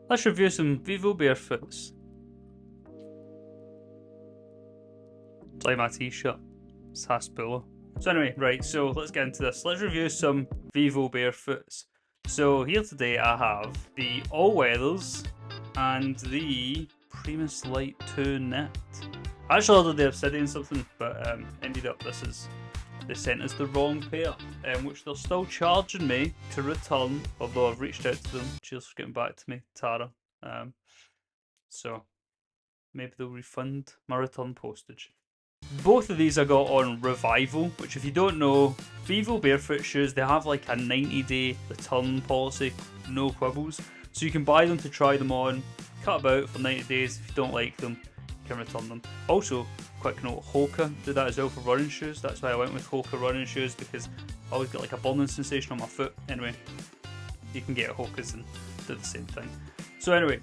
Let's review some Vivo Barefoots. Play my t-shirt. Sarsaparilla. So anyway, right, so let's get into this. Let's review some Vivo Barefoots. So here today I have the all-weathers and the Primus Lite 2 knit. I actually ordered the Obsidian something, but ended up they sent us the wrong pair, which they're still charging me to return, although I've reached out to them. Cheers for getting back to me, Tara. So maybe they'll refund my return postage. Both of these I got on Revivo, which if you don't know, Vivo Barefoot shoes, they have like a 90-day return policy, no quibbles. So you can buy them to try them on, cut about for 90 days. If you don't like them, you can return them. Also, quick note, Hoka did that as well for running shoes. That's why I went with Hoka running shoes, because I always get like a burning sensation on my foot. Anyway, you can get Hokas and do the same thing. So anyway,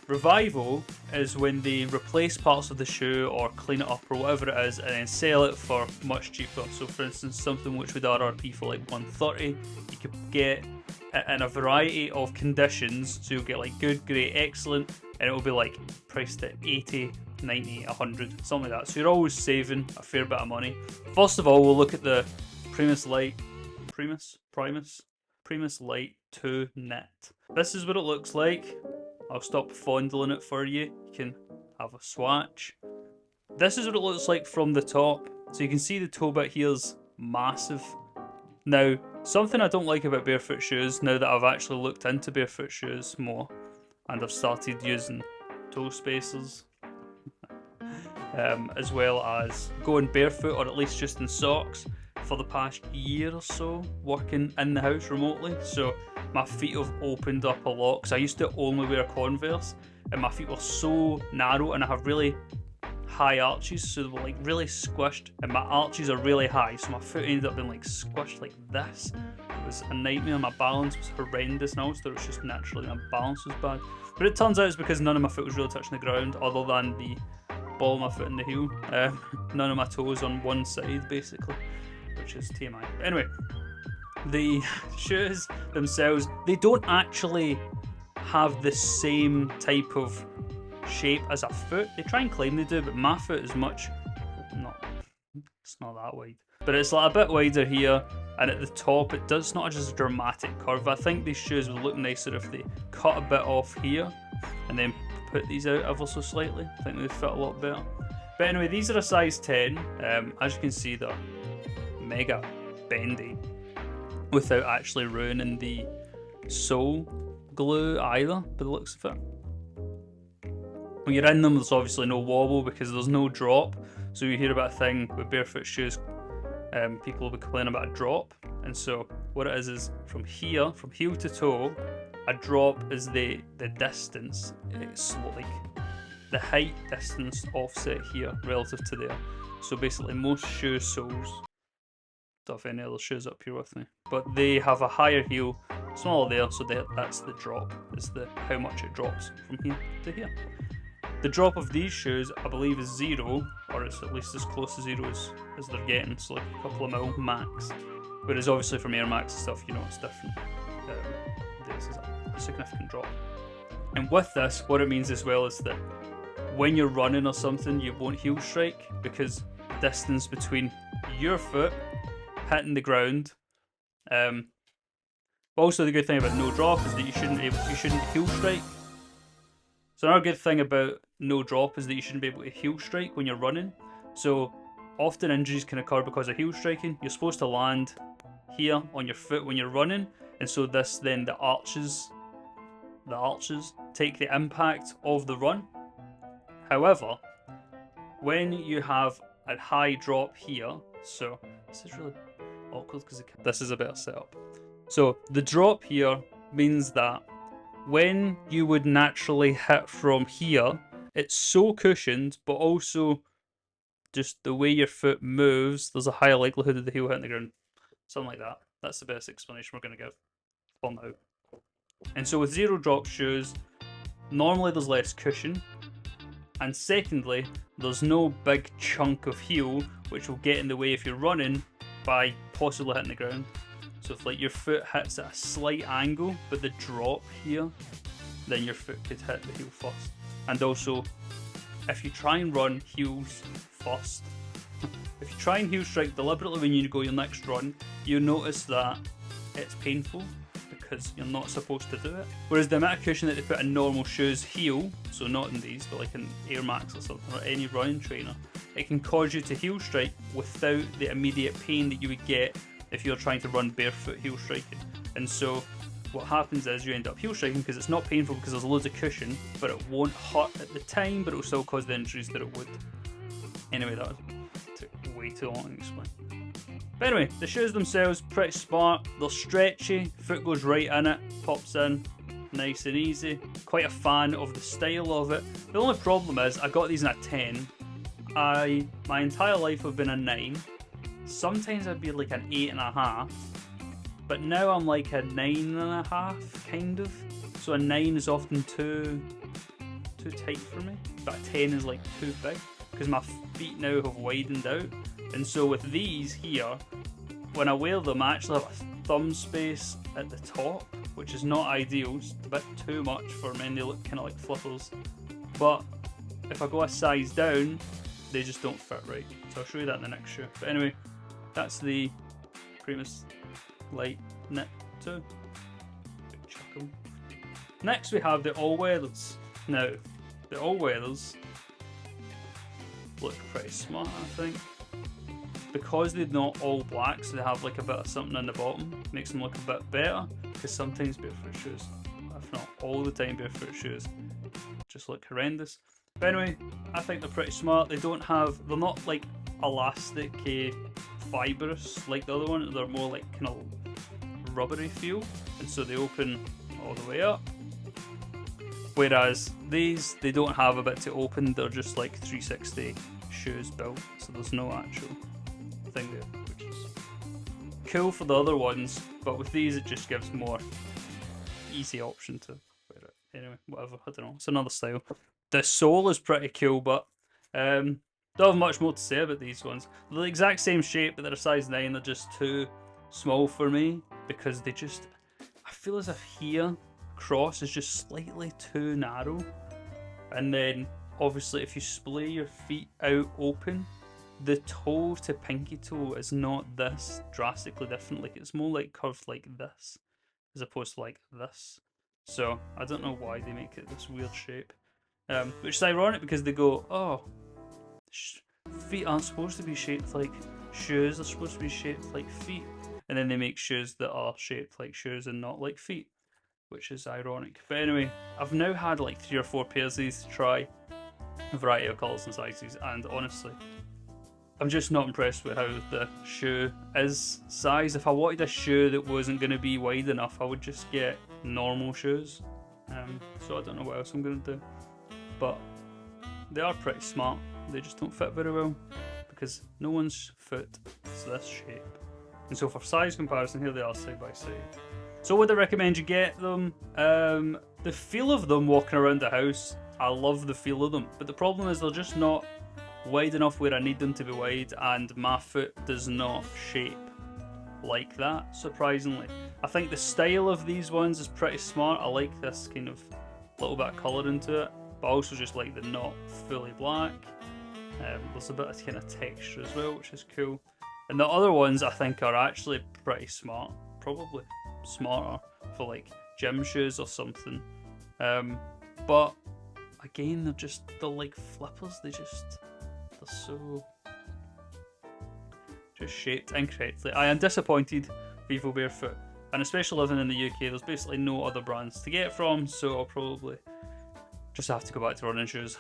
Revivo is when they replace parts of the shoe or clean it up or whatever it is and then sell it for much cheaper. So for instance, something which would RRP for like 130, you could get it in a variety of conditions. So you'll get like good, great, excellent, and it will be like priced at 80, 90, 100, something like that. So you're always saving a fair bit of money. First of all, we'll look at the Primus Lite 2 knit. This is what it looks like. I'll stop fondling it for you. You can have a swatch. This is what it looks like from the top. So you can see the toe bit here's massive. Now, something I don't like about barefoot shoes, now that I've actually looked into barefoot shoes more, and I've started using toe spacers, as well as going barefoot, or at least just in socks, for the past year or so, working in the house remotely. So my feet have opened up a lot, because I used to only wear Converse and my feet were so narrow, and I have really high arches, so they were like really squished, and my arches are really high, so my foot ended up being like squished like this. It was a nightmare. My balance was horrendous, and I always thought it was just naturally my balance was bad, but it turns out it's because none of my foot was really touching the ground other than the ball of my foot and the heel. None of my toes on one side basically, which is TMI. But anyway, the shoes themselves, they don't actually have the same type of shape as a foot. They try and claim they do, but my foot is it's not that wide. But it's like a bit wider here, and at the top it's not just a dramatic curve. I think these shoes would look nicer if they cut a bit off here and then put these out ever so slightly. I think they fit a lot better. But anyway, these are a size 10. As you can see, they're mega bendy without actually ruining the sole glue either, by the looks of it. When you're in them, there's obviously no wobble because there's no drop. So you hear about a thing with barefoot shoes, people will be complaining about a drop. And so what it is from here, from heel to toe, a drop is the distance. It's like the height distance offset here relative to there. So basically most shoe soles, don't have any other shoes up here with me, but they have a higher heel, smaller there, so that's the drop, is how much it drops from here to here. The drop of these shoes, I believe, is 0, or it's at least as close to 0 as they're getting, so like a couple of mil max. Whereas obviously from Air Max and stuff, you know, it's different. This is a significant drop. And with this, what it means as well is that when you're running or something, you won't heel strike, because the distance between your foot hitting the ground. Also, the good thing about no drop is that you shouldn't heel strike. So another good thing about no drop is that you shouldn't be able to heel strike when you're running. So often injuries can occur because of heel striking. You're supposed to land here on your foot when you're running, and so this then the arches take the impact of the run. However, when you have a high drop here, so this is really awkward because this is a better setup. So the drop here means that when you would naturally hit from here, it's so cushioned, but also just the way your foot moves, there's a higher likelihood of the heel hitting the ground. Something like that. That's the best explanation we're going to give for now. And so with 0 drop shoes, normally there's less cushion, and secondly, there's no big chunk of heel which will get in the way if you're running by possibly hitting the ground. So if like your foot hits at a slight angle, but the drop here then your foot could hit the heel first. And also, if you try and run heels first, if you try and heel strike deliberately when you go your next run, you'll notice that it's painful because you're not supposed to do it. Whereas the amount of cushion that they put in normal shoes heel, so not in these, but like in Air Max or something, or any running trainer, it can cause you to heel strike without the immediate pain that you would get if you're trying to run barefoot heel striking. And so what happens is you end up heel striking because it's not painful because there's loads of cushion, but it won't hurt at the time, but it will still cause the injuries that it would. Anyway, that took way too long to explain. But anyway, the shoes themselves, pretty smart. They're stretchy, foot goes right in it, pops in, nice and easy. Quite a fan of the style of it. The only problem is I got these in a 10. My entire life I've been a 9. Sometimes I'd be like an 8.5. But now I'm like a 9.5, kind of. So a 9 is often too tight for me, but a 10 is like too big because my feet now have widened out. And so with these here, when I wear them, I actually have a thumb space at the top, which is not ideal. It's a bit too much for me, and they look kind of like flippers. But if I go a size down, they just don't fit right. So I'll show you that in the next shoe. But anyway, that's the Primus Lite Knit 2. Chuck 'em. Next we have the all-weathers. Now, the all-weathers look pretty smart, I think. Because they're not all black, so they have like a bit of something in the bottom, makes them look a bit better, because sometimes barefoot shoes, if not all the time barefoot shoes, just look horrendous. But anyway, I think they're pretty smart. They're not like elastic, fibrous like the other one, they're more like kind of rubbery feel, and so they open all the way up. Whereas these, they don't have a bit to open, they're just like 360 shoes built, so there's no actual thing there, which is cool for the other ones, but with these it just gives more easy option to wear it. Anyway, whatever, I don't know, it's another style. The sole is pretty cool, but don't have much more to say about these ones. They're the exact same shape, but they're a size 9, they're just too small for me, because they just, I feel as if here, cross is just slightly too narrow, and then obviously if you splay your feet out open, the toe to pinky toe is not this drastically different, like it's more like curved like this as opposed to like this. So I don't know why they make it this weird shape, which is ironic because they go, oh, feet aren't supposed to be shaped like shoes, they're supposed to be shaped like feet, and then they make shoes that are shaped like shoes and not like feet, which is ironic. But anyway, I've now had like 3 or 4 pairs of these to try, a variety of colours and sizes, and honestly I'm just not impressed with how the shoe is sized. If I wanted a shoe that wasn't going to be wide enough, I would just get normal shoes. So I don't know what else I'm going to do. But they are pretty smart. They just don't fit very well because no one's foot is this shape. And so for size comparison, here they are side by side. So would I recommend you get them? The feel of them walking around the house, I love the feel of them. But the problem is they're just not wide enough where I need them to be wide, and my foot does not shape like that, surprisingly. I think the style of these ones is pretty smart. I like this kind of little bit of colour into it, but I also just like the not fully black. There's a bit of kind of texture as well, which is cool. And the other ones I think are actually pretty smart, probably smarter for like gym shoes or something. But again, they're like flippers. They're so just shaped incorrectly. I am disappointed, Vivo Barefoot, and especially living in the UK, there's basically no other brands to get from, so I'll probably just have to go back to running shoes.